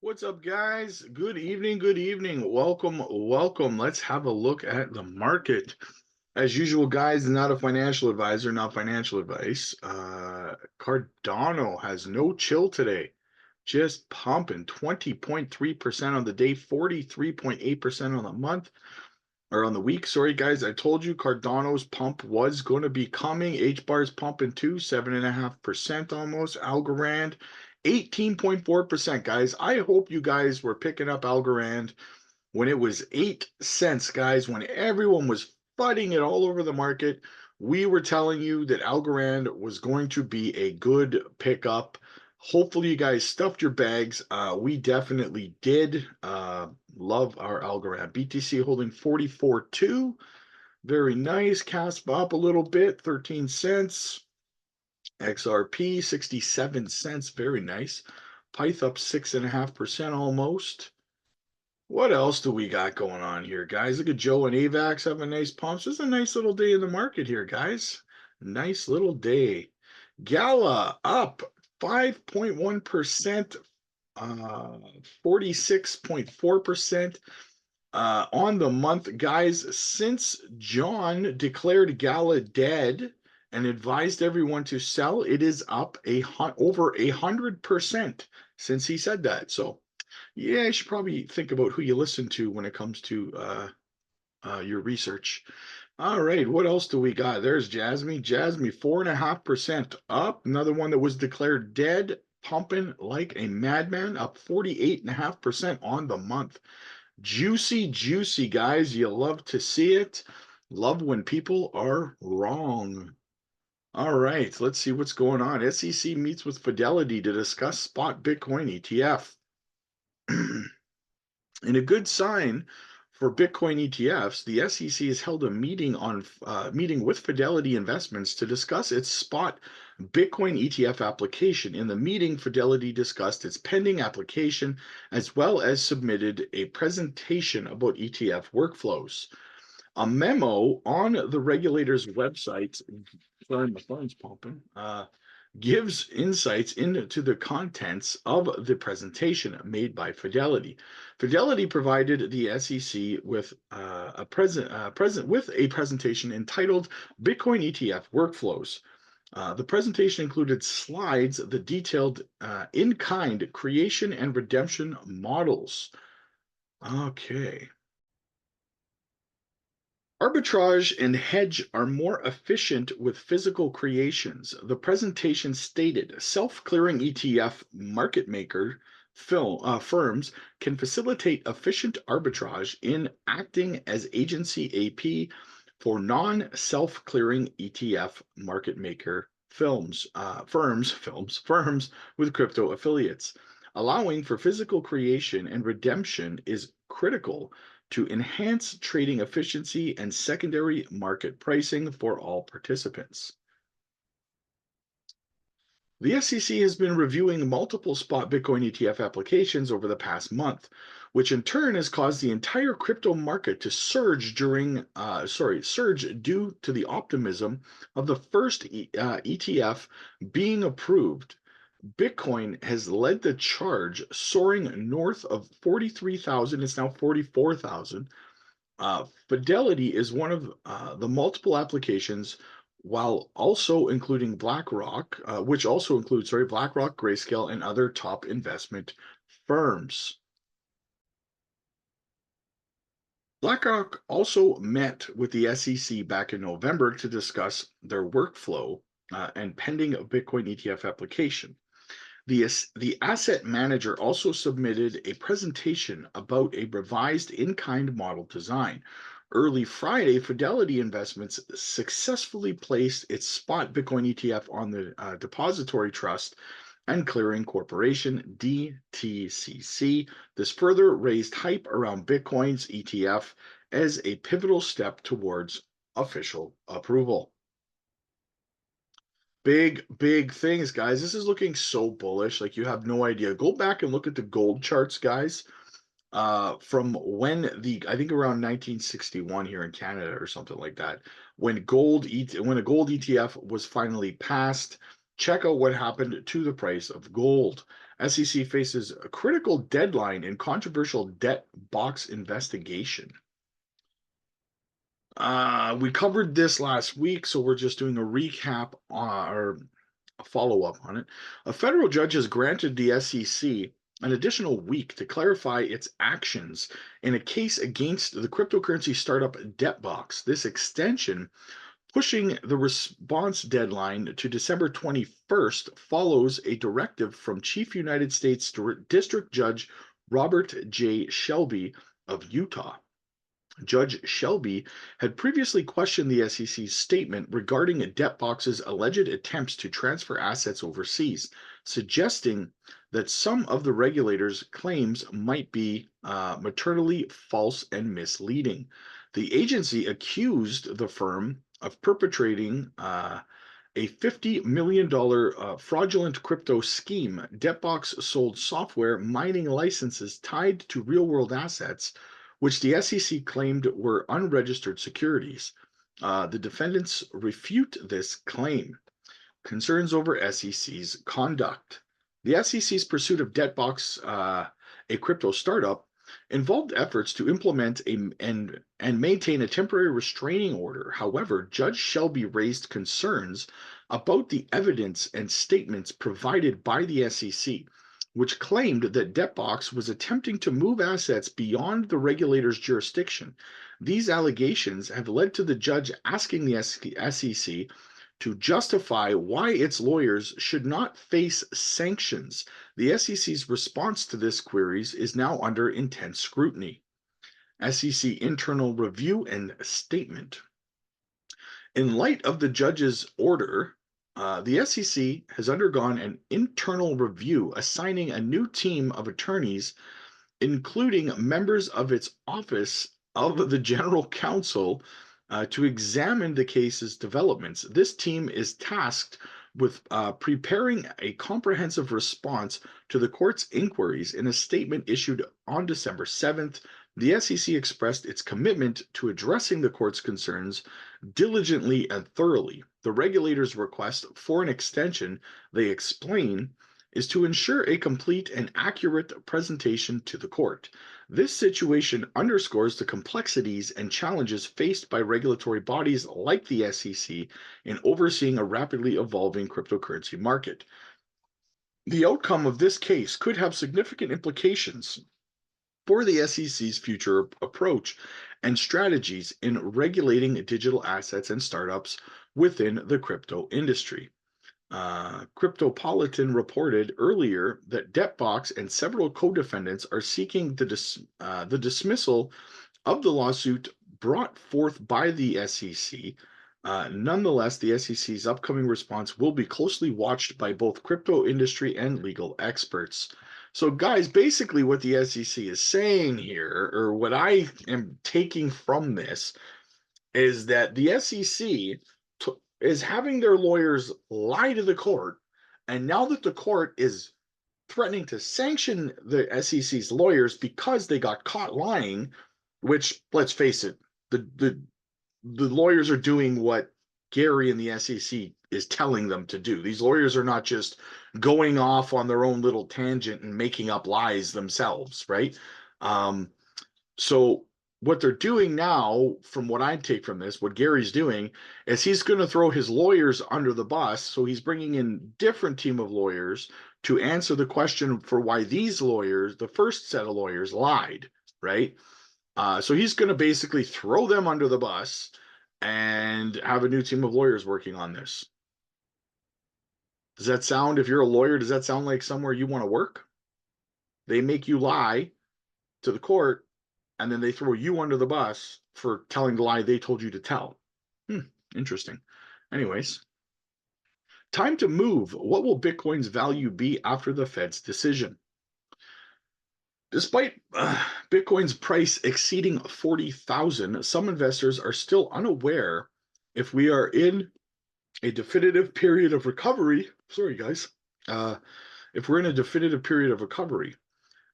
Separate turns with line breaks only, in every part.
What's up, guys? Good evening. Good evening. Welcome. Welcome. Let's have a look at the market. As usual, guys, not a financial advisor, not financial advice. Cardano has no chill today, just pumping 20.3% on the day, 43.8% on the month or on the week. Sorry, guys. I told you Cardano's pump was going to be coming. H-bar's pumping too, 7.5% almost. Algorand, 18.4%, guys. I hope you guys were picking up Algorand when it was 8 cents, guys, when everyone was flooding it all over the market. We were telling you that Algorand was going to be a good pickup. Hopefully, you guys stuffed your bags. We definitely did. Love our Algorand. BTC holding 44.2. Very nice. Casp up a little bit, 13 cents. XRP, 67 cents. Very nice. Pyth up 6.5% almost. What else do we got going on here, guys? Look at Joe and AVAX having nice pumps. This is a nice little day in the market here, guys. Nice little day. Gala up 5.1%, 46.4% on the month. Guys, since John declared Gala dead and advised everyone to sell, it is up over 100% since he said that. So, yeah, you should probably think about who you listen to when it comes to your research. All right, what else do we got? There's Jasmine. Jasmine, 4.5% up. Another one that was declared dead, pumping like a madman, up 48.5% on the month. Juicy, juicy, guys. You love to see it. Love when people are wrong. All right, let's see what's going on. SEC meets with Fidelity to discuss spot Bitcoin ETF. In a good sign for Bitcoin ETFs, the SEC has held a meeting with Fidelity Investments to discuss its spot Bitcoin ETF application. In the meeting, Fidelity discussed its pending application as well as submitted a presentation about ETF workflows. A memo on the regulator's website, sorry, my phone's pumping, gives insights into the contents of the presentation made by Fidelity. Fidelity provided the SEC with a presentation entitled Bitcoin ETF Workflows. The presentation included slides that detailed in-kind creation and redemption models. Okay. Arbitrage and hedge are more efficient with physical creations. The presentation stated self-clearing ETF market maker firms can facilitate efficient arbitrage in acting as agency AP for non-self-clearing ETF market maker firms with crypto affiliates. Allowing for physical creation and redemption is critical to enhance trading efficiency and secondary market pricing for all participants. The SEC has been reviewing multiple spot Bitcoin ETF applications over the past month, which in turn has caused the entire crypto market to surge due to the optimism of the first ETF being approved. Bitcoin has led the charge, soaring north of 43,000. It's now 44,000. Fidelity is one of the multiple applications, while also including BlackRock, which also includes, BlackRock, Grayscale, and other top investment firms. BlackRock also met with the SEC back in November to discuss their workflow and pending Bitcoin ETF application. The asset manager also submitted a presentation about a revised in-kind model design. Early Friday, Fidelity Investments successfully placed its spot Bitcoin ETF on the Depository Trust and Clearing Corporation, DTCC. This further raised hype around Bitcoin's ETF as a pivotal step towards official approval. Big things, guys. This is looking so bullish, like you have no idea. Go back and look at the gold charts, guys. From when I think around 1961 here in Canada or something like that, when a gold ETF was finally passed, Check out what happened to the price of gold. SEC faces a critical deadline in controversial debt box investigation. We covered this last week, so we're just doing a recap or a follow up on it. A federal judge has granted the SEC an additional week to clarify its actions in a case against the cryptocurrency startup Debox. This extension, pushing the response deadline to December 21st, follows a directive from Chief United States District Judge Robert J. Shelby of Utah. Judge Shelby had previously questioned the SEC's statement regarding Debtbox's alleged attempts to transfer assets overseas, suggesting that some of the regulator's claims might be maternally false and misleading. The agency accused the firm of perpetrating a $50 million fraudulent crypto scheme. Debtbox sold software mining licenses tied to real world assets, which the SEC claimed were unregistered securities. The defendants refute this claim. Concerns over SEC's conduct. The SEC's pursuit of Debtbox, a crypto startup, involved efforts to implement and maintain a temporary restraining order. However, Judge Shelby raised concerns about the evidence and statements provided by the SEC, which claimed that Debtbox was attempting to move assets beyond the regulator's jurisdiction. These allegations have led to the judge asking the SEC to justify why its lawyers should not face sanctions. The SEC's response to this queries is now under intense scrutiny. SEC internal review and statement. In light of the judge's order, the SEC has undergone an internal review, assigning a new team of attorneys, including members of its Office of the General Counsel, to examine the case's developments. This team is tasked with preparing a comprehensive response to the court's inquiries. In a statement issued on December 7th, the SEC expressed its commitment to addressing the court's concerns diligently and thoroughly. The regulator's request for an extension, they explain, is to ensure a complete and accurate presentation to the court. This situation underscores the complexities and challenges faced by regulatory bodies like the SEC in overseeing a rapidly evolving cryptocurrency market. The outcome of this case could have significant implications for the SEC's future approach and strategies in regulating digital assets and startups within the crypto industry. Cryptopolitan reported earlier that Debtbox and several co-defendants are seeking the dismissal of the lawsuit brought forth by the SEC. Nonetheless, the SEC's upcoming response will be closely watched by both crypto industry and legal experts. So, guys, basically what the SEC is saying here, or what I am taking from this, is that the SEC is having their lawyers lie to the court, and now that the court is threatening to sanction the SEC's lawyers because they got caught lying, which, let's face it, the lawyers are doing what Gary and the SEC is telling them to do. These lawyers are not just going off on their own little tangent and making up lies themselves, right? So what they're doing now, from what I take from this, what Gary's doing is he's going to throw his lawyers under the bus. So he's bringing in different team of lawyers to answer the question for why these lawyers, the first set of lawyers, lied, right? So he's going to basically throw them under the bus and have a new team of lawyers working on this. Does that sound, if you're a lawyer, does that sound like somewhere you want to work? They make you lie to the court, and then they throw you under the bus for telling the lie they told you to tell. Interesting. Anyways, time to move. What will Bitcoin's value be after the Fed's decision? Despite Bitcoin's price exceeding 40,000, some investors are still unaware if we are in a definitive period of recovery. Sorry, guys. If we're in a definitive period of recovery,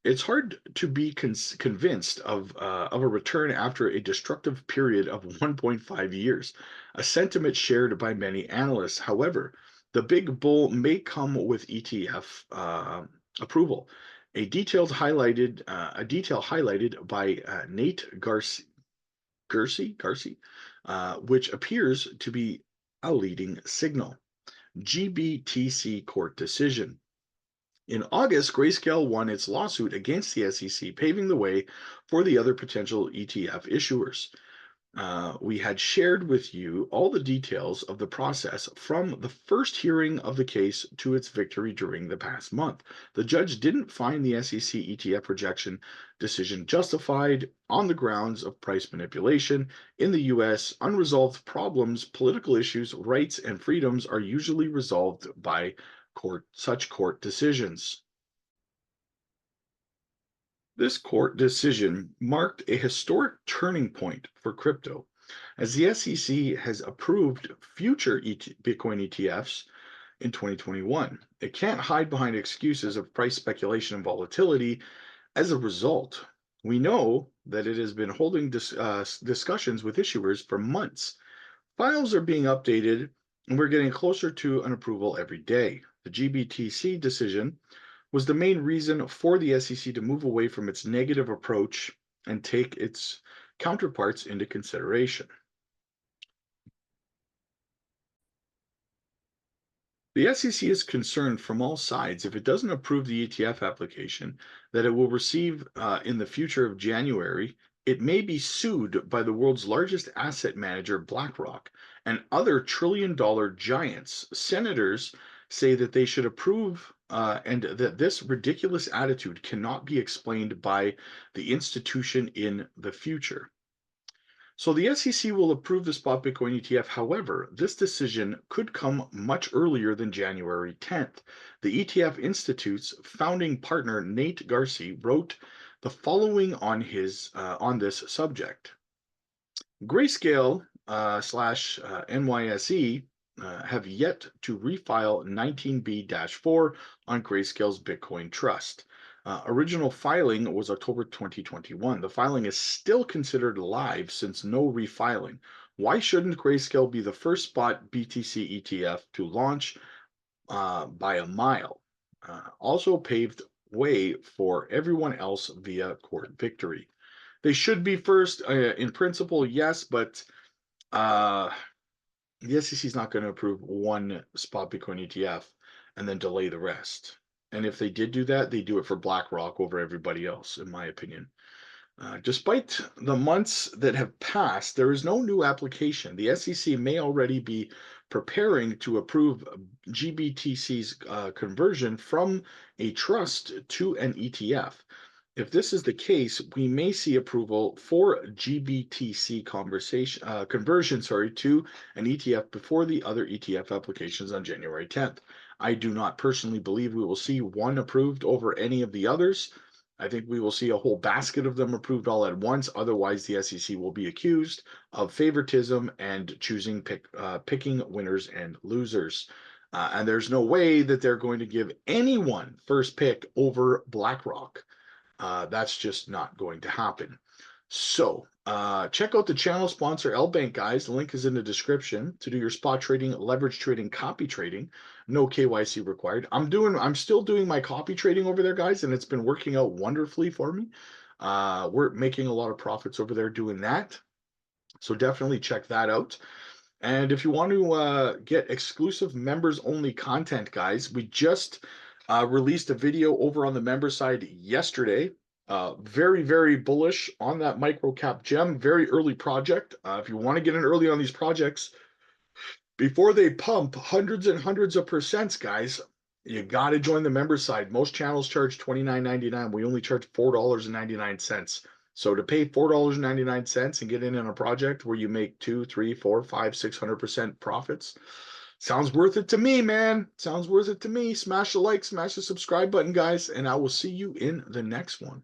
it's hard to be convinced of a return after a destructive period of 1.5 years, a sentiment shared by many analysts. However, The big bull may come with ETF approval. A detail highlighted by Nate Garcy, which appears to be a leading signal. GBTC court decision. In August, Grayscale won its lawsuit against the SEC, paving the way for the other potential ETF issuers. We had shared with you all the details of the process from the first hearing of the case to its victory during the past month. The judge didn't find the SEC ETF rejection decision justified on the grounds of price manipulation. In the US, unresolved problems, political issues, rights, and freedoms are usually resolved by such court decisions. This court decision marked a historic turning point for crypto, as the SEC has approved future Bitcoin ETFs in 2021. It can't hide behind excuses of price speculation and volatility. As a result, we know that it has been holding discussions with issuers for months. Files are being updated, and we're getting closer to an approval every day. The GBTC decision was the main reason for the SEC to move away from its negative approach and take its counterparts into consideration. The SEC is concerned from all sides if it doesn't approve the ETF application that it will receive in the future of January. It may be sued by the world's largest asset manager, BlackRock, and other trillion-dollar giants. Senators say that they should approve and that this ridiculous attitude cannot be explained by the institution in the future. So the SEC will approve the spot Bitcoin ETF. However, this decision could come much earlier than January 10th. The ETF Institute's founding partner, Nate Garcy, wrote the following on this subject. Grayscale slash NYSE have yet to refile 19B-4 on Grayscale's Bitcoin Trust. Original filing was October 2021. The filing is still considered live since no refiling. Why shouldn't Grayscale be the first spot BTC ETF to launch by a mile? Also paved way for everyone else via court victory. They should be first in principle, yes, but the SEC is not going to approve one spot Bitcoin ETF and then delay the rest. And if they did do that, they do it for BlackRock over everybody else, in my opinion. Despite the months that have passed, there is no new application. The SEC may already be preparing to approve GBTC's conversion from a trust to an ETF. If this is the case, we may see approval for GBTC conversion to an ETF before the other ETF applications on January 10th. I do not personally believe we will see one approved over any of the others. I think we will see a whole basket of them approved all at once. Otherwise, the SEC will be accused of favoritism and picking winners and losers. And there's no way that they're going to give anyone first pick over BlackRock. That's just not going to happen. So check out the channel sponsor LBank, guys. The link is in the description to do your spot trading, leverage trading, copy trading. No KYC required. I'm still doing my copy trading over there, guys, and it's been working out wonderfully for me. We're making a lot of profits over there doing that. So definitely check that out. And if you want to get exclusive members only content, guys, we just released a video over on the member side yesterday. Very, very bullish on that micro cap gem. Very early project. If you want to get in early on these projects before they pump hundreds and hundreds of percents, guys, you got to join the member side. Most channels charge $29.99. We only charge $4.99. So to pay $4.99 and get in on a project where you make 2, 3, 4, 5, 600% profits, sounds worth it to me, man. Sounds worth it to me. Smash the like, smash the subscribe button, guys, and I will see you in the next one.